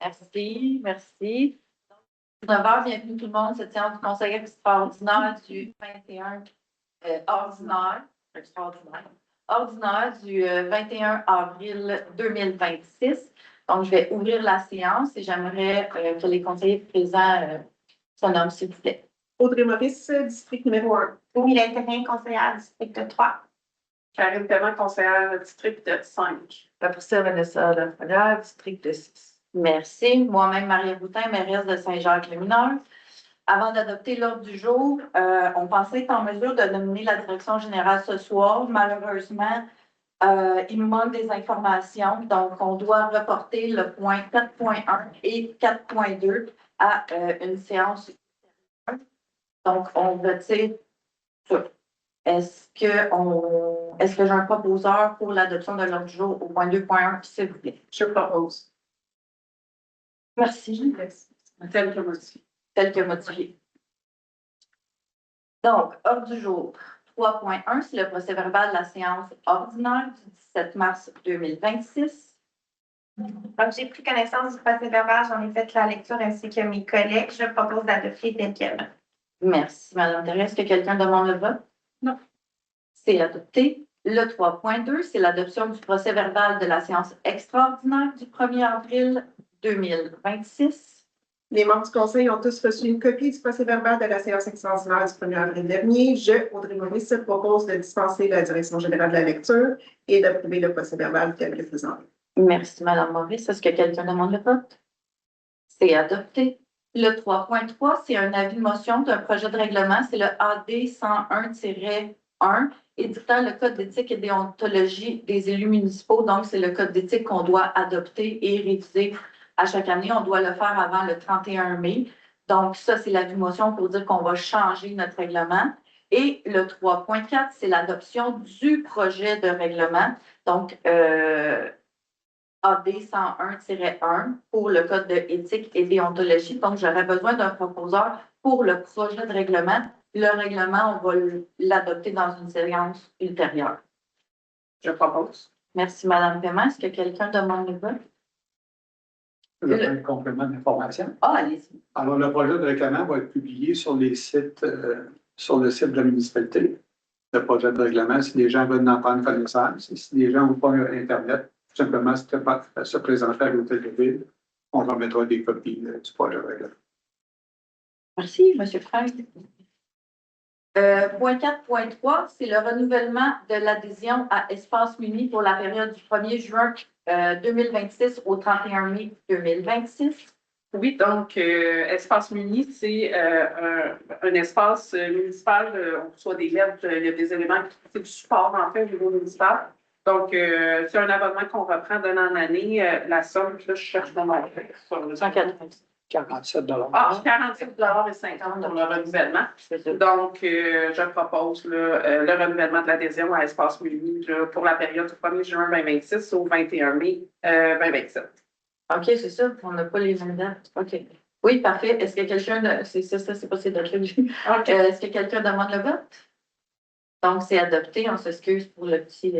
Merci, merci. 9h, bienvenue tout le monde. Cette séance du Conseil extraordinaire du 21 ordinaire du 21 avril 2026. Donc, je vais ouvrir la séance et j'aimerais que les conseillers présents se nomment, s'il vous plaît. Audrey Maurice, district numéro 1. Mylène Terrien, conseillère district 3. Karine Perrin, conseillère district 5. Patricia Vanessa Lafrenière, district 6. Merci. Moi-même, Maria Boutin, mairesse de Saint-Jacques-le-Mineur. Avant d'adopter l'ordre du jour, on pensait être en mesure de nominer la direction générale ce soir. Malheureusement, il nous manque des informations, donc on doit reporter le point 4.1 et 4.2 à une séance. Donc, on retire ça. Est-ce que j'ai un proposeur pour l'adoption de l'ordre du jour au point 2.1, s'il vous plaît? Je propose. Merci. Tel que modifié. Tel que modifié. Donc, ordre du jour 3.1, c'est le procès-verbal de la séance ordinaire du 17 mars 2026. Donc, j'ai pris connaissance du procès-verbal, j'en ai fait la lecture ainsi que mes collègues. Je propose d'adopter tel quel. Merci, Mme Thérèse. Est-ce que quelqu'un demande le vote? Non. C'est adopté. Le 3.2, c'est l'adoption du procès-verbal de la séance extraordinaire du 1er avril 2026. Les membres du Conseil ont tous reçu une copie du procès-verbal de la séance extraordinaire du 1er avril dernier. Je, Audrey Maurice, propose de dispenser la direction générale de la lecture et d'approuver le procès-verbal tel que présenté. Merci, Mme Maurice. Est-ce que quelqu'un demande le vote? C'est adopté. Le 3.3, c'est un avis de motion d'un projet de règlement. C'est le AD 101-1, édictant le code d'éthique et déontologie des élus municipaux. Donc, c'est le code d'éthique qu'on doit adopter et réviser à chaque année. On doit le faire avant le 31 mai. Donc, ça, c'est l'avis de motion pour dire qu'on va changer notre règlement. Et le 3.4, c'est l'adoption du projet de règlement. Donc, AD 101-1 pour le code de éthique et déontologie. Donc, j'aurais besoin d'un proposeur pour le projet de règlement. Le règlement, on va l'adopter dans une séance ultérieure. Je propose. Merci, Mme Paiement. Est-ce que quelqu'un demande le vote? Je fais un complément d'information. Ah, allez-y. Alors, le projet de règlement va être publié sur les sites, sur le site de la municipalité. Le projet de règlement, si les gens veulent en prendre connaissance, et si les gens n'ont pas Internet, tout simplement, se présenter à l'hôtel de ville, on remettra des copies du projet de règlement. Merci, M. Frank. Point 4.3, c'est le renouvellement de l'adhésion à Espace Muni pour la période du 1er juin 2026 au 31 mai 2026. Oui, donc, Espace Muni, c'est un espace municipal. On reçoit des lettres, il y a des éléments qui du support, en fait, au niveau municipal. Donc, c'est un abonnement qu'on reprend d'année en année. La somme, là, je cherche dans ma tête. 190. 47 $. Ah, 47,50 $ pour le renouvellement. Donc, je propose le renouvellement de l'adhésion à Espace Muni pour la période du 1er juin 2026 au 21 mai 2027. OK, c'est ça. On n'a pas les mêmes dates. OK. Oui, parfait. Est-ce que quelqu'un... C'est ça, c'est pas ces dates-là. Okay. Est-ce que quelqu'un demande le vote? Donc, c'est adopté. On s'excuse pour le petit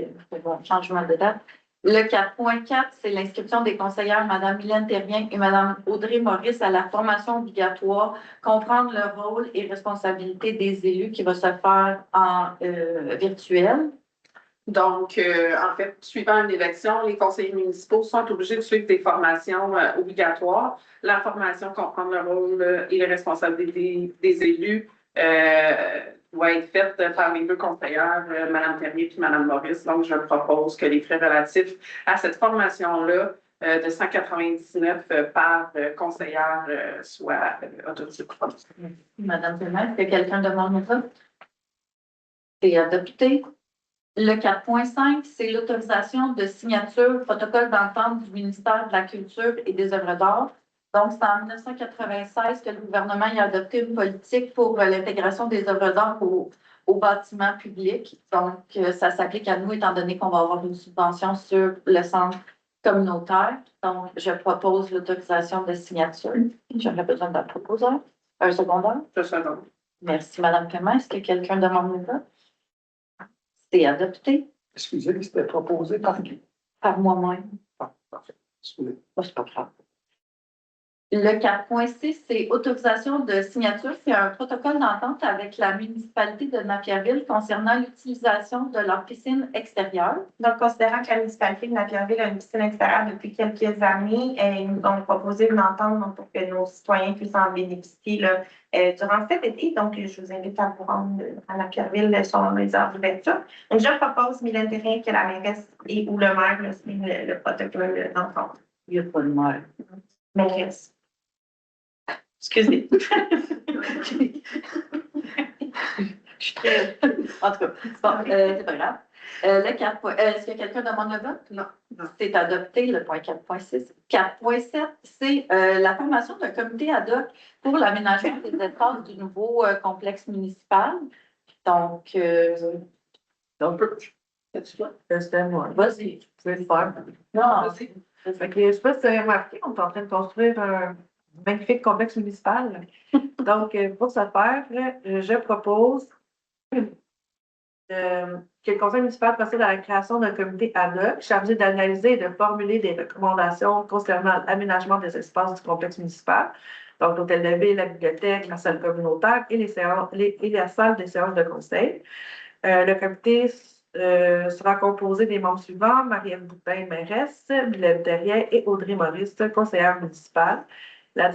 changement de date. Le 4.4, c'est l'inscription des conseillères Mme Mylène Terrien et Mme Audrey Maurice à la formation obligatoire, comprendre le rôle et responsabilité des élus qui va se faire en virtuel. Donc, en fait, suivant une élection, les conseillers municipaux sont obligés de suivre des formations obligatoires. La formation comprend le rôle et les responsabilités des élus doit être faite par les deux conseillères, Mme Terrien et Mme Maurice. Donc, je propose que les frais relatifs à cette formation-là de 199 par conseillère soient autorisés. Mme Paiement, est-ce que quelqu'un demande le vote? C'est adopté. Le 4.5, c'est l'autorisation de signature protocole d'entente du ministère de la Culture et des œuvres d'art. Donc, c'est en 1996 que le gouvernement a adopté une politique pour l'intégration des œuvres d'art au bâtiment public. Donc, ça s'applique à nous, étant donné qu'on va avoir une subvention sur le centre communautaire. Donc, je propose l'autorisation de signature. J'aurais besoin d'un proposeur. Un secondaire. Merci, Mme Clément. Est-ce que quelqu'un demande le vote? C'est adopté. Excusez, c'était proposé par qui? Par moi-même. Ah, parfait. Excusez. Moi, c'est pas grave. Le 4.6, c'est autorisation de signature. C'est un protocole d'entente avec la municipalité de Napierville concernant l'utilisation de leur piscine extérieure. Donc, considérant que la municipalité de Napierville a une piscine extérieure depuis quelques années, ils nous ont proposé une entente donc, pour que nos citoyens puissent en bénéficier là, durant cet été. Donc, je vous invite à vous rendre à Napierville sur les heures d'ouverture. Donc, je propose, Mylène Therrien, que la mairesse et ou le maire là, signe le protocole d'entente. Il n'y a pas de mal. Mairesse. Excusez. Je suis très. En tout cas, c'est pas grave. Le 4. Est-ce que quelqu'un demande le vote? Non. C'est adopté, le point 4.6. 4.7, c'est la formation d'un comité ad hoc pour l'aménagement des espaces du nouveau complexe municipal. Donc, On peut. C'était moi. Vas-y, tu peux le faire. non, Fait que, je ne sais pas si vous avez remarqué, on est en train de construire un magnifique complexe municipal. Donc, pour ce faire, je propose que le conseil municipal procède à la création d'un comité ad hoc chargé d'analyser et de formuler des recommandations concernant l'aménagement des espaces du complexe municipal. Donc, l'hôtel de ville, la bibliothèque, la salle communautaire et la salle des séances de conseil. Le comité sera composé des membres suivants: Marianne Boutin, mairesse, Mylène Therrien et Audrey Maurice, conseillère municipale. Vous êtes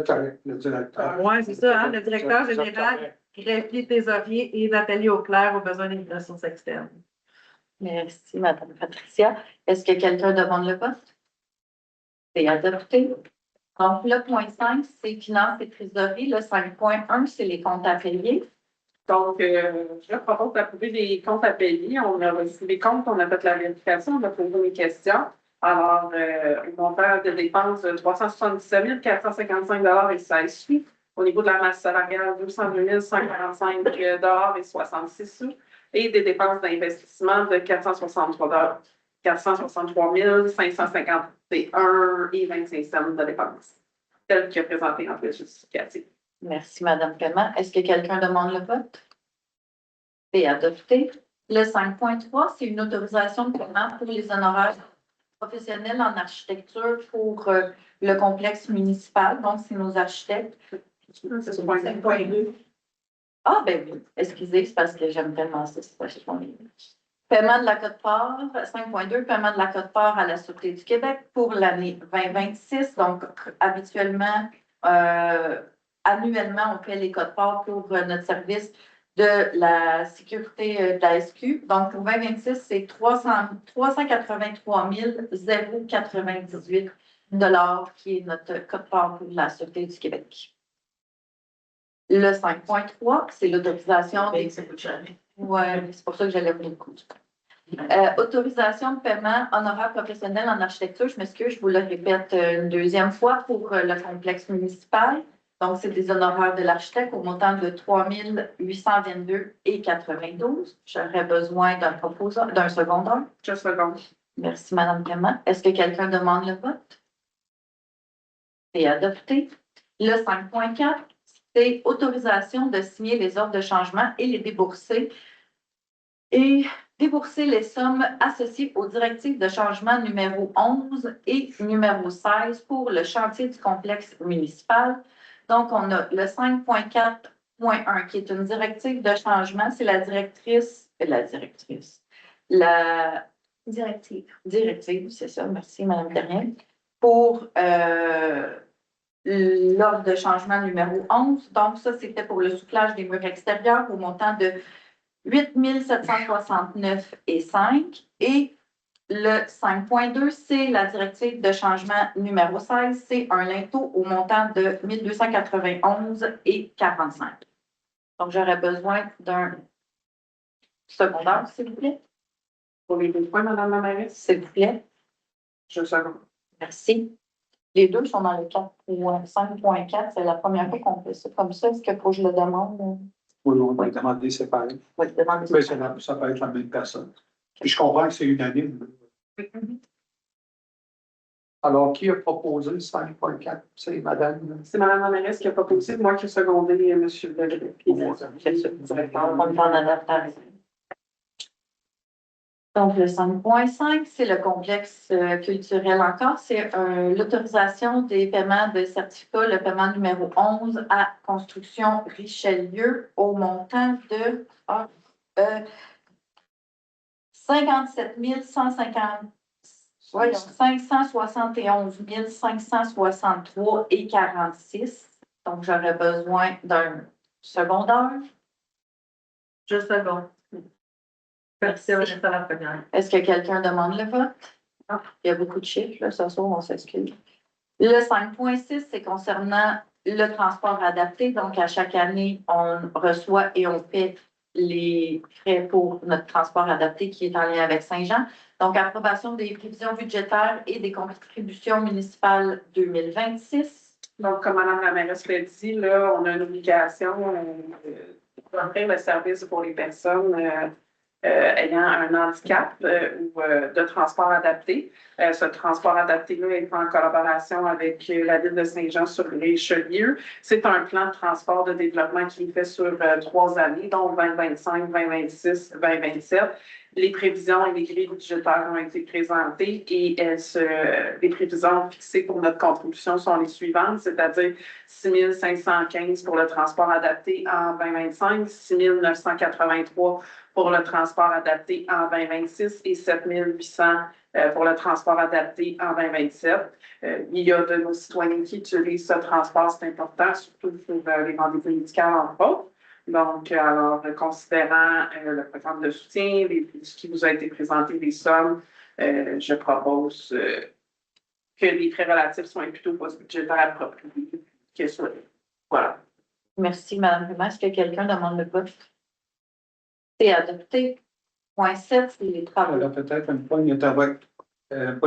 correct, le directeur. Oui, c'est ça, hein, le directeur général, greffier trésorier et Nathalie Auclair aux besoins des ressources externes. merci, Mme Patricia. Est-ce que quelqu'un demande le vote? C'est adopté. Donc, le point 5, c'est finances et trésorerie. Le 5.1, c'est les comptes à payer. Donc, je propose d'approuver les comptes à payer. On a reçu les comptes, on a fait la vérification, on a posé les questions. Alors, au montant de dépenses de 377 455 et 16 sous. Au niveau de la masse salariale, 202 145 et 66 sous. Et des dépenses d'investissement de 463 551 et 25 cents de dépenses, tel que présenté en fiche justificative. Merci, Mme Clément. Est-ce que quelqu'un demande le vote? C'est adopté. Le 5.3, c'est une autorisation de paiement pour les honoraires professionnels en architecture pour le complexe municipal. Donc, c'est nos architectes. C'est 5.2. Ah, ben oui. Excusez, c'est parce que j'aime tellement ça. C'est pas chez mon livre. Paiement de la quote-part, 5.2, paiement de la quote-part à la Sûreté du Québec pour l'année 2026. Donc, habituellement, annuellement, on paie les quote-part pour notre service de la sécurité de la SQ. Donc, pour 2026, c'est 383 098 qui est notre quote-part pour la Sûreté du Québec. Le 5.3, c'est l'autorisation des... Oui, c'est pour ça que j'allais vous le coup. Autorisation de paiement honoraire professionnel en architecture. Je m'excuse, je vous le répète une deuxième fois pour le complexe municipal. Donc, c'est des honoraires de l'architecte au montant de 3 822,92. J'aurais besoin d'un secondeur. Juste seconde. Merci, Mme Clément. Est-ce que quelqu'un demande le vote? C'est adopté. Le 5.4, c'est autorisation de signer les ordres de changement et les débourser. Et débourser les sommes associées aux directives de changement numéro 11 et numéro 16 pour le chantier du complexe municipal. Donc, on a le 5.4.1 qui est une directive de changement. C'est la directrice. La directive, c'est ça. Merci, Mme Therrien. Pour l'ordre de changement numéro 11. Donc, ça, c'était pour le soufflage des murs extérieurs au montant de 8 769,5. Et le 5.2, c'est la directive de changement numéro 16. C'est un linteau au montant de 1 291,45. Donc, j'aurais besoin d'un secondaire, s'il vous plaît. Pour les 2 points, Mme la mairesse? S'il vous plaît. Juste seconde. Merci. Les deux sont dans le 5.4. C'est la première fois qu'on fait ça comme ça. Est-ce qu'il faut que je le demande? Oui, on va demander séparé. Oui, demandez. Mais ça peut être la même personne. Puis je comprends que c'est unanime. Alors, qui a proposé le 5.4? C'est Madame. C'est Mme la mairesse qui a proposé, moi qui ai secondé M. Lebrun. On va en adaptation. Donc, le 5.5, c'est le complexe culturel encore. C'est l'autorisation des paiements de certificats, le paiement numéro 11 à Construction Richelieu au montant de 57 150, voyons, 571 563 et 46. Donc, j'aurais besoin d'un secondaire. Je seconde. Merci. Vanessa la première. Est-ce que quelqu'un demande le vote? Non. Il y a beaucoup de chiffres, là, ce soir, on s'excuse. Le 5.6, c'est concernant le transport adapté. Donc, à chaque année, on reçoit et on paie les frais pour notre transport adapté qui est en lien avec Saint-Jean. Donc, approbation des prévisions budgétaires et des contributions municipales 2026. Donc, comme Mme la mairesse l'a dit, là, on a une obligation d'offrir le service pour les personnes ayant un handicap ou de transport adapté. Ce transport adapté-là est en collaboration avec la ville de Saint-Jean-sur-Richelieu. C'est un plan de transport de développement qui est fait sur 3 années, donc 2025, 2026, 2027. Les prévisions et les grilles budgétaires ont été présentées et les prévisions fixées pour notre contribution sont les suivantes, c'est-à-dire 6 515 pour le transport adapté en 2025, 6 983 pour le transport adapté en 2026 et 7 800 pour le transport adapté en 2027. Il y a de nos citoyens qui utilisent ce transport, c'est important, surtout pour les rendez-vous médicaux entre autres. Donc, alors, considérant le programme de soutien, ce qui vous a été présenté, les sommes, je propose que les frais relatifs soient plutôt post-budgétaires appropriés que soit. Voilà. Merci, Mme Rumeur. Est-ce que quelqu'un demande le vote? C'est adopté. Point 7, c'est les travaux. Alors, peut-être un point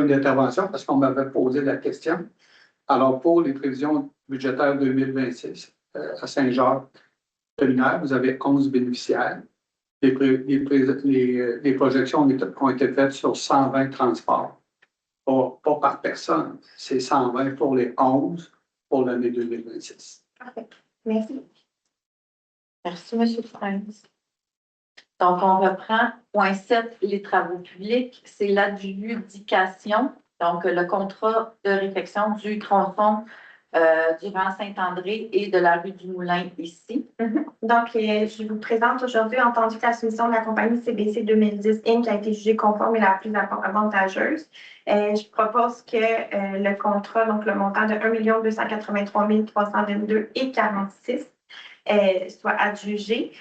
d'intervention parce qu'on m'avait posé la question. Alors, pour les prévisions budgétaires 2026 à Saint-Jacques, vous avez 11 bénéficiaires. Les projections ont été faites sur 120 transports. Pas par personne, c'est 120 pour les 11 pour l'année 2026. Parfait. Merci. Merci, M. Prince. Donc, on reprend. Point 7, les travaux publics. C'est l'adjudication, donc le contrat de réfection du tronçon du rang Saint-André et de la rue du Moulin ici. Donc, je vous présente aujourd'hui, entendu que la soumission de la compagnie CBC 2010 Inc. a été jugée conforme et la plus avantageuse. Je propose que le contrat, donc le montant de 1 283 322 et 46 soit adjugé,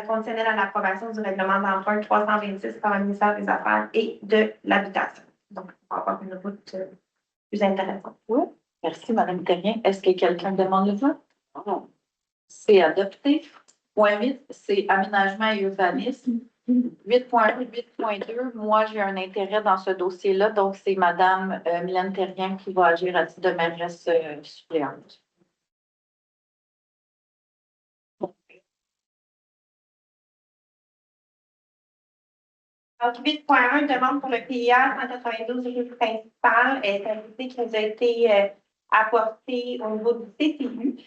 conditionnel à l'approbation du règlement d'emprunt 326 par le ministère des Affaires et de l'Habitation. Donc, on va avoir une route plus intéressante. Oui. Merci, Mme Terrien. Est-ce que quelqu'un demande le vote? Non. C'est adopté. Point 8, c'est aménagement et urbanisme. 8.1, 8.2, moi, j'ai un intérêt dans ce dossier-là, donc c'est Mme Mylène Terrien qui va agir à titre de mairesse suppléante. Donc, 8.1, demande pour le PIA 192 rue principale, est un dossier qui nous a été apporté au niveau du CCU.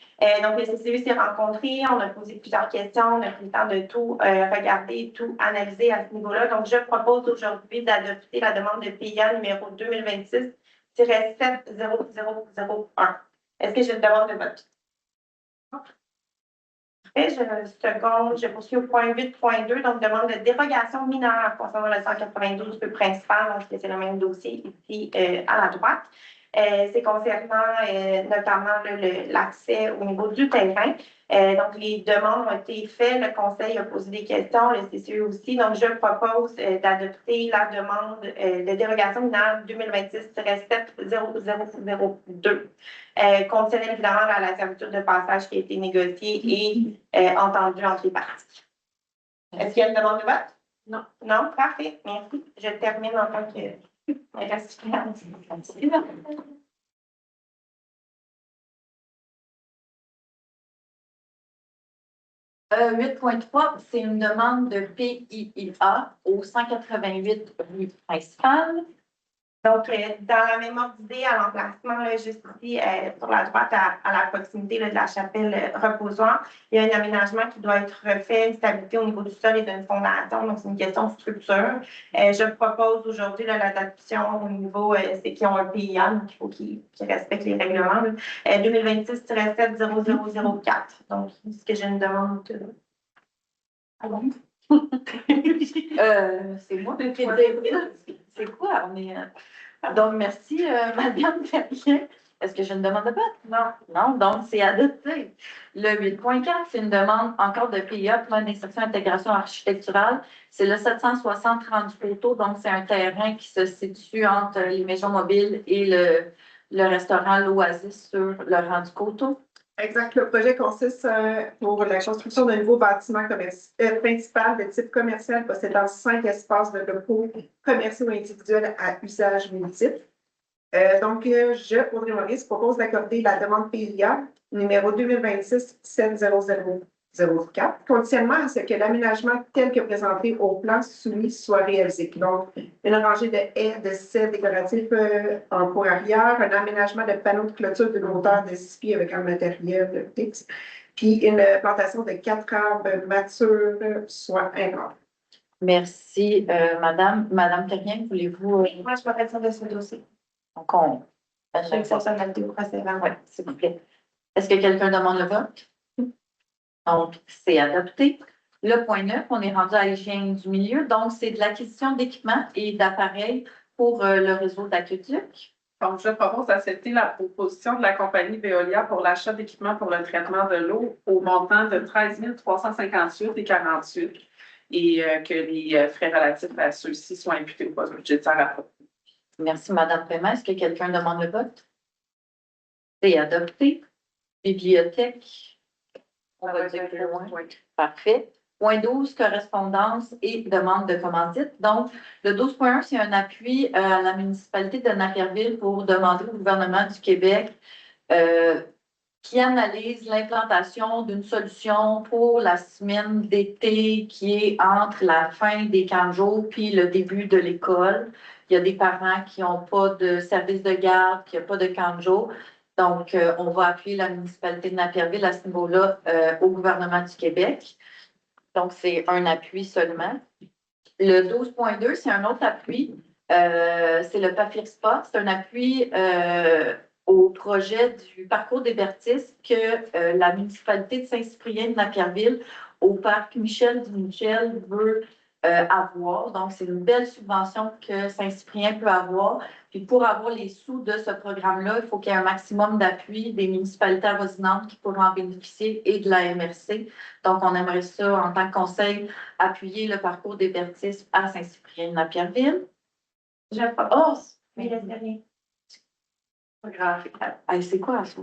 Donc, le CCU s'est rencontré, on a posé plusieurs questions, on a pris le temps de tout regarder, tout analyser à ce niveau-là. Donc, je propose aujourd'hui d'adopter la demande de PIA numéro 2026-70001. Est-ce que j'ai une demande de vote? Je poursuis au point 8.2, donc demande de dérogation mineure concernant le 192 rue principale, parce que c'est le même dossier ici à la droite. C'est concernant notamment l'accès au niveau du terrain. Donc, les demandes ont été faites, le conseil a posé des questions, le CCE aussi. Donc, je propose d'adopter la demande de dérogation mineure 2026-70002, conditionnelle évidemment à la servitude de passage qui a été négociée et entendue entre les parties. Est-ce qu'il y a une demande de vote? Non. Non? Parfait. Merci. Je termine en tant que recipiente. 8.3, c'est une demande de PIIA au 188 rue principale. Donc, dans la même ordre d'idée, à l'emplacement, là, juste ici, sur la droite, à la proximité là, de la chapelle reposoire, il y a un aménagement qui doit être refait, une stabilité au niveau du sol et d'une fondation. Donc, c'est une question de structure. Je propose aujourd'hui l'adaptation au niveau, c'est qu'ils ont un PIA, donc il faut qu'ils respectent les règlements. 2026-70004. Donc, ce que j'ai une demande. Ah bon? C'est moi. C'est quoi? On est, donc, merci, Madame Terrien. Est-ce que j'ai une demande de vote? Non. Non, donc c'est adopté. Le 8.4, c'est une demande encore de PIA, plan d'insertion et intégration architecturale. C'est le 760 30 Coteau, donc c'est un terrain qui se situe entre les maisons mobiles et le restaurant L'Oasis sur le rang du Coteau. Exact. Le projet consiste pour la construction d'un nouveau bâtiment principal de type commercial possédant 5 espaces de locaux commerciaux individuels à usage multiple. Je, Audrey Maurice, propose d'accorder la demande PIA numéro 2026-70004, conditionnement à ce que l'aménagement tel que présenté au plan soumis soit réalisé. Donc, une rangée de haies, de cèdres décoratifs en cour arrière, un aménagement de panneaux de clôture d'une hauteur de 6 pieds avec un matériel fixe, puis une plantation de 4 arbres matures, soit un arbre. Merci, Madame. Madame Terrien, voulez-vous... Moi, je m'appelle ça de ce dossier. Donc, on... Je vais fonctionnalité au procédant. Oui, s'il vous plaît. Est-ce que quelqu'un demande le vote? Donc, c'est adopté. Le point 9, on est rendu à l'hygiène du milieu. Donc, c'est de l'acquisition d'équipements et d'appareils pour le réseau d'aqueduc. Donc, je propose d'accepter la proposition de la compagnie Veolia pour l'achat d'équipements pour le traitement de l'eau au montant de 13 358,48 et que les frais relatifs à ceux-ci soient imputés au poste budgétaire approprié. Merci, Madame Paiement. Est-ce que quelqu'un demande le vote? C'est adopté. Bibliothèque. On va dire plus loin. Parfait. Point 12, correspondance et demande de commandite. Donc, le 12.1, c'est un appui à la municipalité de Napierville pour demander au gouvernement du Québec qui analyse l'implantation d'une solution pour la semaine d'été qui est entre la fin des camps de jour puis le début de l'école. Il y a des parents qui n'ont pas de service de garde, qui n'ont pas de camp de jour. Donc, on va appuyer la municipalité de Napierville à ce niveau-là au gouvernement du Québec. Donc, c'est un appui seulement. Le 12.2, c'est un autre appui. C'est le PAFIRSPA. C'est un appui au projet du parcours des Bertis que la municipalité de Saint-Cyprien de Napierville, au parc Michel-du-Michel, veut avoir. Donc, c'est une belle subvention que Saint-Cyprien peut avoir. Puis, pour avoir les sous de ce programme-là, il faut qu'il y ait un maximum d'appui des municipalités avoisinantes qui pourront en bénéficier et de la MRC. Donc, on aimerait ça, en tant que conseil, appuyer le parcours des Bertis à Saint-Cyprien de Napierville. Je propose. Mais laisse rien. Pas grave. Hey, c'est quoi ça?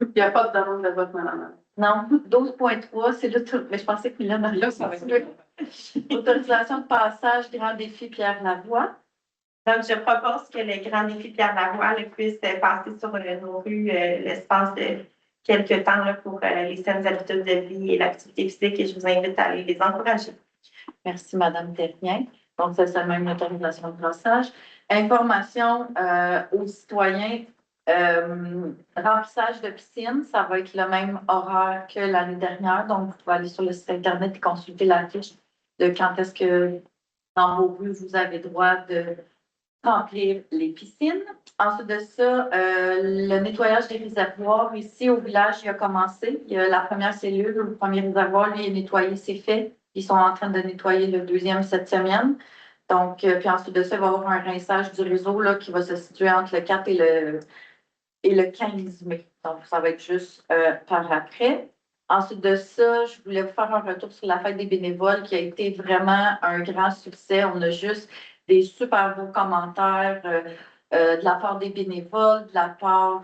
Il n'y a pas de demande de vote, madame. Non, 12.3, c'est l'autorisation. Mais je pensais que Mylène Là, ça va être autorisation de passage Grand Défi Pierre Lavoie. Donc, je propose que le Grand Défi Pierre Lavoie puisse passer sur nos rues l'espace de quelques temps là, pour les saines habitudes de vie et l'activité physique et je vous invite à aller les encourager. Merci, Madame Terrien. Donc, c'est seulement une autorisation de passage. Information aux citoyens. Remplissage de piscine, ça va être le même horaire que l'année dernière. Donc, vous pouvez aller sur le site Internet et consulter la fiche de quand est-ce que dans vos rues, vous avez droit de remplir les piscines. Ensuite de ça, le nettoyage des réservoirs ici au village, il a commencé. Il y a la première cellule, le premier réservoir, lui, est nettoyé, c'est fait. Ils sont en train de nettoyer le deuxième cette semaine. Donc, puis ensuite de ça, il va y avoir un rinçage du réseau là, qui va se situer entre le 4 et le 15 mai. Donc, ça va être juste par après. Ensuite de ça, je voulais vous faire un retour sur la fête des bénévoles qui a été vraiment un grand succès. On a juste des super beaux commentaires de la part des bénévoles, de la part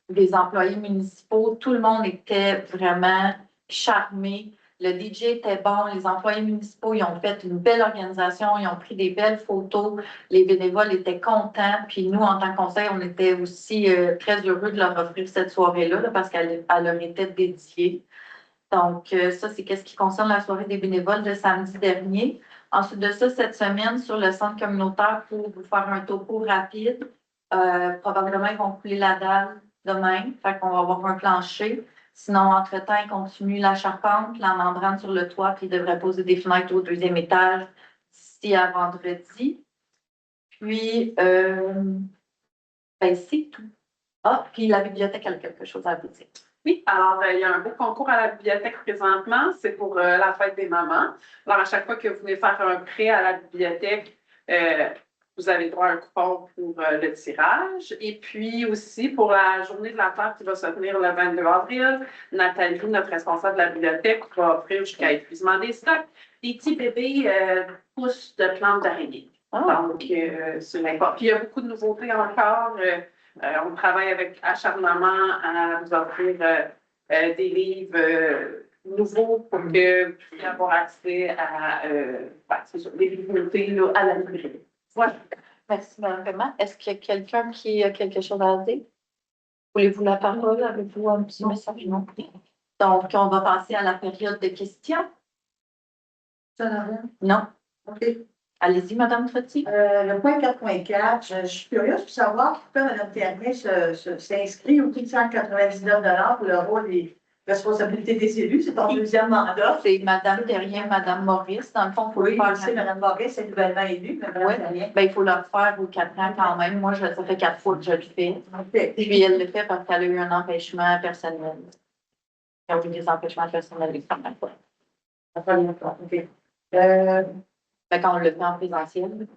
des employés municipaux. Tout le monde était vraiment charmé. Le DJ était bon, les employés municipaux, ils ont fait une belle organisation, ils ont pris des belles photos, les bénévoles étaient contents, puis nous, en tant que conseil, on était aussi très heureux de leur offrir cette soirée-là, parce qu'elle leur était dédiée. Donc, ça, c'est ce qui concerne la soirée des bénévoles de samedi dernier. Ensuite de ça, cette semaine, sur le centre communautaire, pour vous faire un topo rapide, probablement, ils vont couler la dalle demain, fait qu'on va avoir un plancher. Sinon, entre-temps, ils continuent la charpente, la membrane sur le toit, puis ils devraient poser des fenêtres au 2e étage d'ici à vendredi. Puis, c'est tout. Ah, puis la bibliothèque, elle a quelque chose à vous dire. Oui, alors il y a un beau concours à la bibliothèque présentement, c'est pour la fête des mamans. Alors, à chaque fois que vous venez faire un prêt à la bibliothèque, vous avez droit à un coupon pour le tirage. Et puis aussi, pour la journée de la Terre qui va se tenir le 22 avril, Nathalie, notre responsable de la bibliothèque, va offrir jusqu'à épuisement des stocks des petits bébés pousses de plantes d'araignée. Donc, c'est n'importe. Puis, il y a beaucoup de nouveautés encore. On travaille avec acharnement à vous offrir des livres nouveaux pour que vous puissiez avoir accès à des bibliothèques là, à la librairie. Voilà. Merci, Mme Paiement. Est-ce qu'il y a quelqu'un qui a quelque chose à dire? Voulez-vous la parole? Avez-vous un petit message? Non. Donc, on va passer à la période de questions. Ça n'a rien. Non. OK. Allez-y, Mme Trottier. Le point 4.4, je suis curieuse de savoir pourquoi Mme Ternet s'inscrit au prix de 199 pour le rôle des responsabilités des élus. C'est ton deuxième mandat. C'est Mme Terrien, Mme Maurice. Dans le fond, il faut Oui, le je sais, faire. Mme Maurice est nouvellement élue, mais Mme Oui. Ternet. Ben, il faut le refaire aux 4 ans quand même. Moi, ça fait 4 fois que je le fais. OK. Puis elle le fait parce qu'elle a eu un empêchement personnel. Elle a eu des empêchements personnels les premières fois. OK. Fait qu'on le fait en présentiel.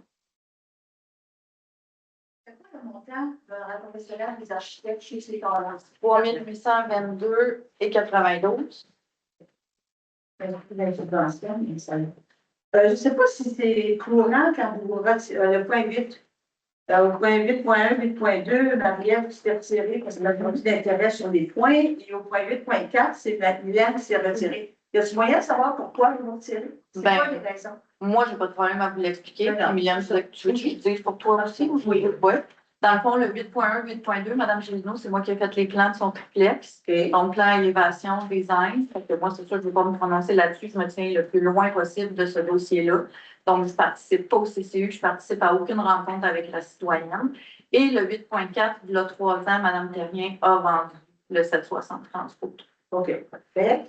C'est quoi le montant de la professionnelle des architectes chez ces corps-là? 3822 et 92. Je ne sais pas si c'est courant quand vous retirez le point 8. Au point 8.1, 8.2, Marie-Ève qui s'est retirée parce qu'elle a perdu d'intérêt sur les points. Et au point 8.4, c'est Mylène qui s'est retirée. Y a-t-il moyen de savoir pourquoi ils vont tirer? C'est Ben, quoi les raisons? Moi, je n'ai pas de problème à vous l'expliquer. Non, non. Puis Mylène, tu veux que je le dise pour toi aussi? Oui. Oui. Dans le fond, le 8.1, 8.2, Mme Gélineau, c'est moi qui ai fait les plans de son triplex. OK. Donc, plan élévation, design. Fait que moi, c'est sûr que je ne vais pas me prononcer là-dessus. Je me tiens le plus loin possible de ce dossier-là. Donc, je ne participe pas au CCU, je ne participe à aucune rencontre avec la citoyenne. Et le 8.4, il y a 3 ans, Mme Terrien a vendu le 760 Transfoot. OK, parfait.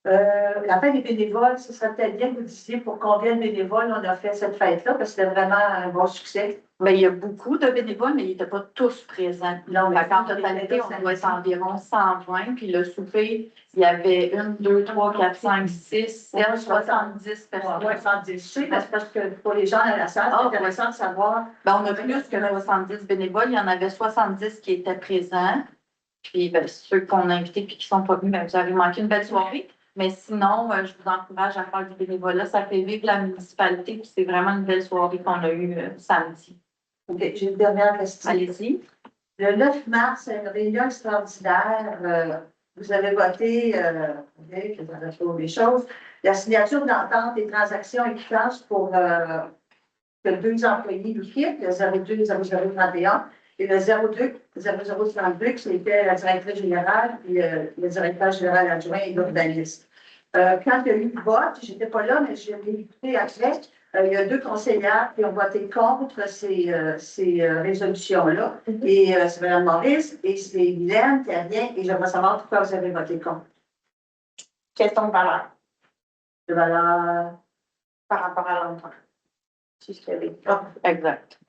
La fête des bénévoles, ce serait peut-être bien que vous disiez pour combien de bénévoles on a fait cette fête-là, parce que c'était vraiment un bon succès. Bien, il y a beaucoup de bénévoles, mais ils n'étaient pas tous présents. Non, mais En totalité, on doit être environ 120. Puis le souper, il y avait 1, 2, 3, 4, 5, 6, 7, 70 personnes. 70. Je sais, mais c'est parce que pour les gens dans la salle, c'est intéressant de savoir. Ben, on a plus que 70 bénévoles. Il y en avait 70 qui étaient présents. Puis ben, ceux qu'on a invités et qui ne sont pas venus, ben, vous avez manqué une belle soirée. Mais sinon, je vous encourage à faire du bénévolat. Ça fait vivre la municipalité. Puis c'est vraiment une belle soirée qu'on a eue samedi. OK, j'ai une dernière question. Allez-y. Le 9 mars, une réunion extraordinaire. Vous avez voté, OK, vous avez fait des choses. La signature d'entente des transactions équitantes pour que 2 employés du quittent, le 02 0031 et le 02 0032, qui était la directrice générale et le directeur général adjoint et l'urbaniste. Quand il y a eu le vote, je n'étais pas là, mais j'ai écouté après, il y a 2 conseillères qui ont voté contre ces résolutions-là. Et c'est Mme Maurice et c'est Mylène Terrien, et j'aimerais savoir pourquoi vous avez voté contre. Question de valeur De valeur. par rapport à l'entente. C'est ce qu'il y avait. Exact.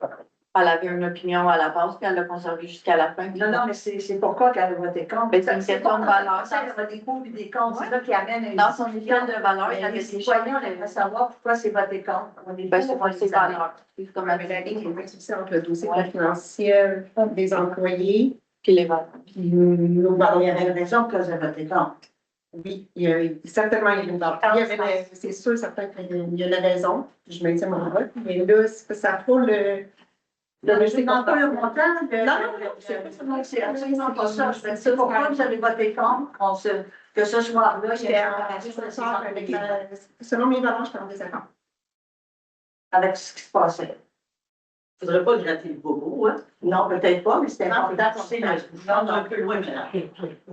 Elle avait une opinion à la base, puis elle l'a conservée jusqu'à la fin. Non, mais c'est pourquoi qu'elle a voté contre. Ben, c'est une question de valeur. Ça, il y aura des pour et des contre. C'est ça qui amène à une Dans son échelle de valeur, il y Mais avait les des citoyens, on aimerait savoir pourquoi c'est voté contre. On est Ben, pour, c'est on pas les ses amène. valeurs. C'est comme Mais la ligne est difficile entre le dossier confidentiel des employés. puis les valeurs. Puis nos Il y valeurs. avait une raison que vous avez voté contre. Oui, il y a certainement une valeur. C'est sûr, certain qu'il y a une raison. Je maintiens mon vote. Mais là, ça pour le. Je ne demande pas le montant. Non, c'est pas ça. C'est absolument pas ça. Je veux dire, pourquoi vous avez voté contre que ce soir-là, il y a Selon mes valeurs, je suis en désaccord. avec ce qui se passait. Il ne faudrait pas gratter le bobo, hein? Non, peut-être pas, mais c'était Non, important. un peu loin maintenant.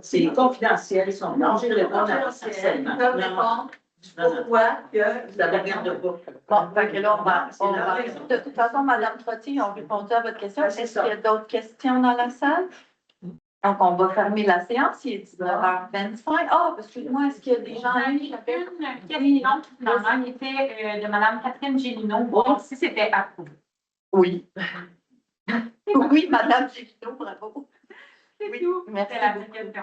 C'est confidentiel, ils sont Non, obligés de répondre à ils peuvent répondre Pourquoi que vous avez regardé pas? Bon, fait que là, C'est la raison. de toute façon, Madame Trottier, ils ont répondu à votre question. Ouais, c'est Est-ce ça. qu'il y a d'autres questions dans la salle? Donc, on va fermer la séance. Il est 19h25. Ah, excuse-moi, est-ce qu'il y a des gens en ligne qui appellent? Une question finalement qui était de Mme Catherine Gélineau, voir si c'était approuvé. Oui. Oui, Madame Gélineau, bravo. C'est Oui, tout. merci C'était la beaucoup. question.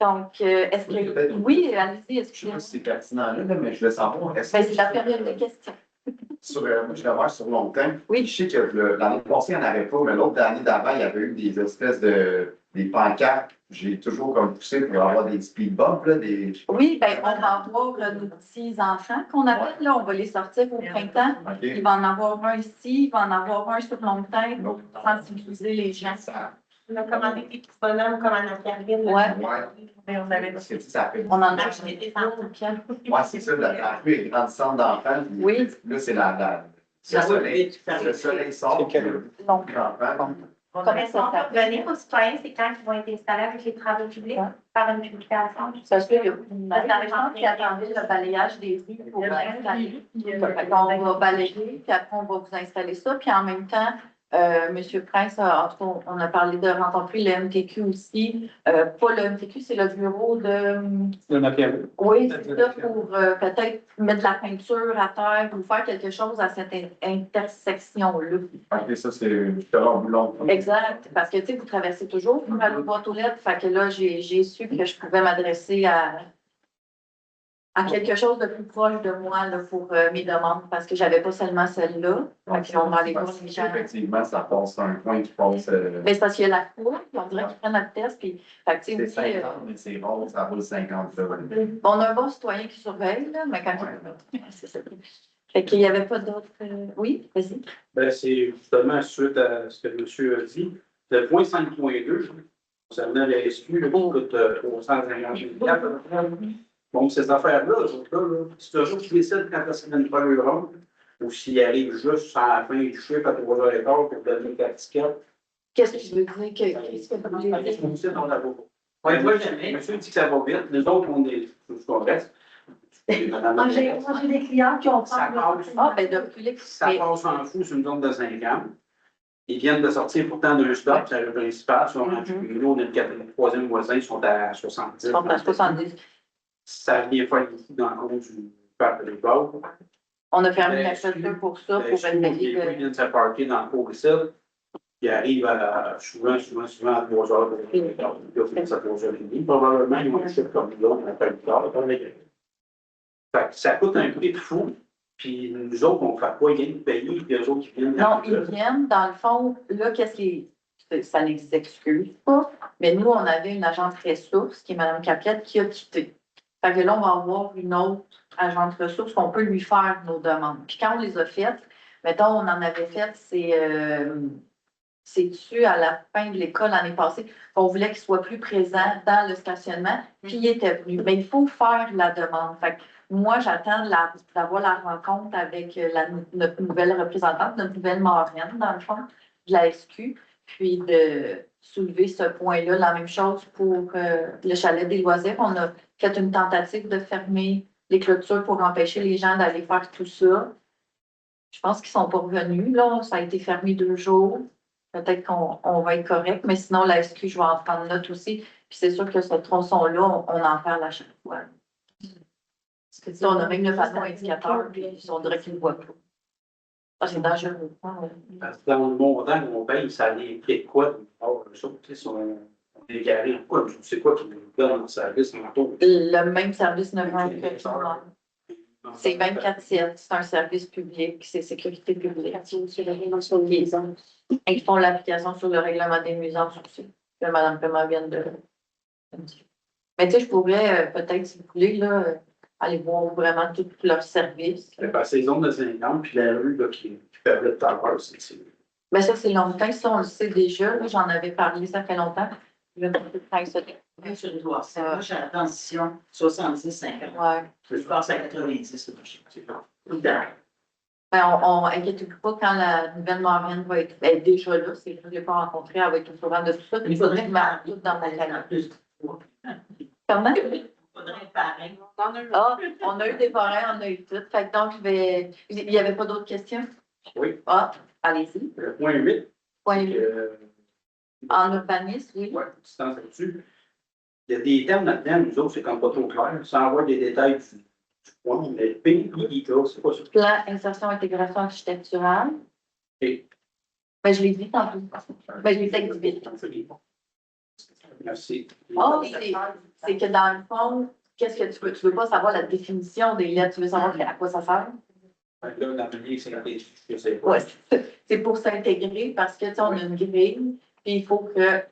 Donc, est-ce que... Oui, allez-y, Je sais excusez-moi. pas si c'est pertinent là, mais je voulais savoir, est-ce Ben, que c'est la période de questions. moi, je vais voir sur longtemps. Oui. Je sais que l'année passée, il n'y en avait pas, mais l'autre année d'avant, il y avait eu des espèces des pancartes. J'ai toujours comme poussé pour avoir des speed bumps, là, des. Oui, ben, on va avoir nos petits enfants qu'on appelle, là, on va les sortir au printemps. OK. Il va en avoir un ici, il va en avoir un sur Longtemps Donc, pour sensibiliser les gens. ça. On a commandé des petits bonhommes comme en Pierreville. Ouais. Mais on avait Parce que ça fait. On en a acheté des enfants. Moi, c'est ça, la rue est grandissante d'enfants. puis Oui. Là, c'est le Ça va soleil. vite, ça va Le vite. soleil sort. C'est quel- Donc, L'enfant. comment ça s'appelle? Venir aux citoyens, c'est quand ils vont être installés avec les travaux publics Ouais. par une publication. Parce qu'il y a une adolescente qui attendait le balayage des rues pour installer. Fait qu'on va balayer, puis après, on va vous installer ça. Puis en même temps, M. Prince, en tout cas, on a parlé de rencontrer le MTQ aussi. Pas le MTQ, c'est le bureau de... Le Napierre. Oui, c'est ça, pour peut-être mettre de la peinture à terre ou faire quelque chose à cette intersection-là. OK, ça, c'est justement boulon. Exact, parce que, tu sais, vous traversez toujours pour aller aux boîtes aux lettres. Fait que là, j'ai su que je pouvais m'adresser à quelque chose de plus proche de moi là, pour mes demandes, parce que j'avais pas seulement celle-là. Fait qu'on va aller voir les gens. Effectivement, ça passe un point qui passe. Mais c'est parce qu'il y a la cour, puis on dirait qu'ils prennent notre test, puis, fait que, tu sais, C'est aussi, 50, mais c'est bon, ça vaut 50. Là, ouais. on a un bon citoyen qui surveille, là, mais quand c'est ça. Fait qu'il n'y avait pas d'autres. Oui, vas-y. Ben, c'est justement suite à ce que le monsieur a dit. Le point 5.2, concernant la SQ, là, qui coûte 350 000 $. Donc, ces affaires-là, c'est toujours qui décide quand la semaine pas le rond, ou s'il arrive juste à la fin du chiffre à 3h15 pour donner 4 tickets. Qu'est-ce que je veux dire? Qu'est-ce que vous voulez dire? On la voit pas. Ouais, moi, monsieur dit que ça va vite. Les autres, on est sur ce qu'on reste. Moi, j'ai des clients qui ont Ça passe. Ah, ben, de reculer. Ça passe en fou sur une zone de 50. Ils viennent de sortir pourtant deux stops, c'est le principal. Sur un nous, on est le troisième voisin, ils sont à 70. Ils sont à 70. Ça vient faire le coup dans le compte du parc de l'école. On a fermé la chaussure pour ça, pour Ils essayer viennent de se parquer dans le cours ici. Ils arrivent souvent à 3 heures pour l'école. Ils ont fait ça à 3h30. Probablement, ils vont acheter comme nous autres, on appelle plus tard. Fait que ça coûte un prix de fou. Puis nous autres, on ne fait pas rien de payer, puis eux autres qui viennent. Non, ils viennent, dans le fond, là, qu'est-ce qui ça ne les excuse pas, mais nous, on avait une agente ressources, qui est Mme Capiette, qui a quitté. Fait que là, on va avoir une autre agente ressources qu'on peut lui faire nos demandes. Puis quand on les a faites, mettons, on en avait fait, c'est-tu à la fin de l'école l'année passée, qu'on voulait qu'il soit plus présent dans le stationnement, puis il était venu. Mais il faut faire la demande. Fait que moi, j'attends d'avoir la rencontre avec notre nouvelle représentante, notre nouvelle marraine, dans le fond, de la SQ, puis de soulever ce point-là. La même chose pour le chalet des loisirs. On a fait une tentative de fermer les clôtures pour empêcher les gens d'aller faire tout ça. Je pense qu'ils ne sont pas revenus. Là. Ça a été fermé 2 jours. Peut-être qu'on va être correct, mais sinon, la SQ, je vais en prendre note aussi. Puis c'est sûr que ce tronçon-là, on en parle à chaque fois. On a même le panneau indicateur, puis on dirait qu'ils ne voient pas. Ah, c'est dangereux. Parce que dans le montant qu'on paye, ça implique quoi? On est carré en quoi? C'est quoi qui nous donne en service en taux? Le même service 911 que tout le monde. C'est 24/7, c'est un service public, c'est sécurité publique. Ils font l'application sur le règlement des nuisances aussi, que Mme Pema vient de dire. Mais tu sais, je pourrais peut-être, si vous voulez, là, aller voir vraiment tous leurs services. C'est la saison de 50, puis la rue là, qui parlait tout à l'heure, c'est. Mais ça, c'est longtemps, ça, on le sait déjà. Là, j'en avais parlé, ça fait longtemps. Je vais faire ça. Sur le doigt. Moi, j'ai la transition 70-50. Ouais. Je passe à 90, c'est tout le temps. Ben, inquiétez-vous pas quand la nouvelle marraine va être déjà là, c'est je ne l'ai pas rencontrée, elle va être au courant de tout ça. Il faudrait que je mette tout dans mon aller calendrier. plus. Pardon? Faudrait pareil. Ah, on a eu des parrains, on a eu tout. Fait que donc, il n'y avait pas d'autres questions? Oui. Ah, allez-y. Point 8. Point 8. En urbanisme, oui. Oui, distance là-dessus. Il y a des termes là-dedans, nous autres, c'est comme pas trop clair, sans avoir des détails du point, mais PIIA, c'est pas ça. Plan insertion intégration architecturale. Et Ben, je l'ai dit tantôt. Ben, je l'ai peut-être dit vite. merci. Ah, c'est que dans le fond, qu'est-ce que tu veux? Tu veux pas savoir la définition des lettres, tu veux savoir à quoi ça sert? Là, dans le livre, c'est je sais pas. Oui, c'est pour s'intégrer parce que, tu sais, on a une grille, puis il faut que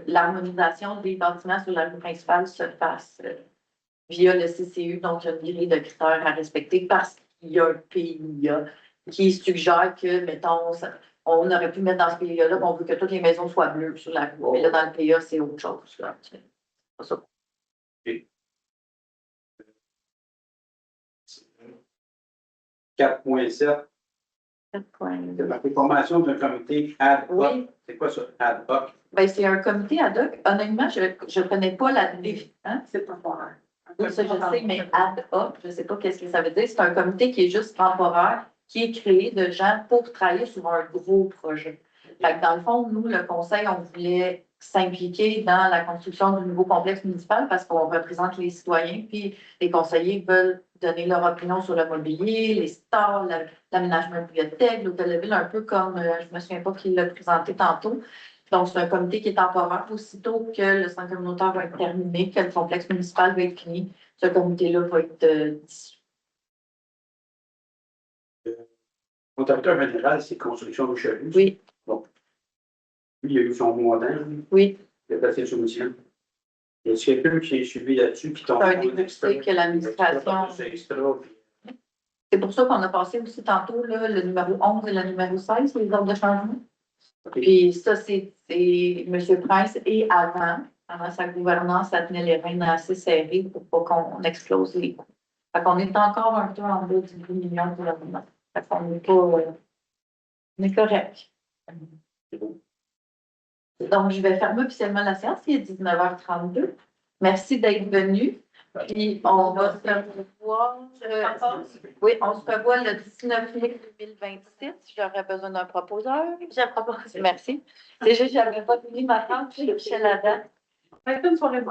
l'harmonisation des bâtiments sur la rue principale se fasse via le CCU, donc il y a une grille de critères à respecter parce qu'il y a un PIA qui suggère que, mettons, on aurait pu mettre dans ce PIA-là, on veut que toutes les maisons soient bleues sur la rue. Mais là, dans le PIA, c'est autre chose. Là. C'est pas ça. 4.7. La formation d'un comité ad hoc. Oui. C'est quoi ça, ad hoc? Ben, c'est un comité ad hoc. Honnêtement, je ne connais pas la définition. Hein? C'est temporaire. Oui, ça, je sais, mais ad hoc, je ne sais pas qu'est-ce que ça veut dire. C'est un comité qui est juste temporaire, qui est créé de gens pour travailler sur un gros projet. Fait que dans le fond, nous, le conseil, on voulait s'impliquer dans la construction du nouveau complexe municipal parce qu'on représente les citoyens, puis les conseillers veulent donner leur opinion sur le mobilier, les stores, l'aménagement de bibliothèque, l'hôtel de ville, un peu comme, je ne me souviens pas qui l'a présenté tantôt. Donc, c'est un comité qui est temporaire. Aussitôt que le centre communautaire va être terminé, que le complexe municipal va être fini, ce comité-là va être dissous. Mon directeur général, c'est Construction de Cheveux. Oui. Bon. Lui, il a eu son montant. Oui. Il a passé sur mission. Il y a quelqu'un qui est suivi là-dessus qui tombe. C'est un député que l'administration. C'est pour ça qu'on a passé aussi tantôt là, le numéro 11 et le numéro 16, les ordres de changement. Okay. Puis ça, c'est M. Prince. Et avant sa gouvernance, ça tenait les rênes assez serrées pour pas qu'on explose les coûts. Fait qu'on est encore un peu en bas du 10 millions pour le moment. Fait qu'on n'est pas... on est correct. Donc, je vais fermer officiellement la séance. Il est 19h32. Merci d'être venu. Puis, on va se revoir. Oui, on se revoit le 19 mai 2026. J'aurais besoin d'un proposeur. Je propose. Merci. C'est juste que j'avais pas fini ma phrase. Je cherchais la date. Ça va être une soirée de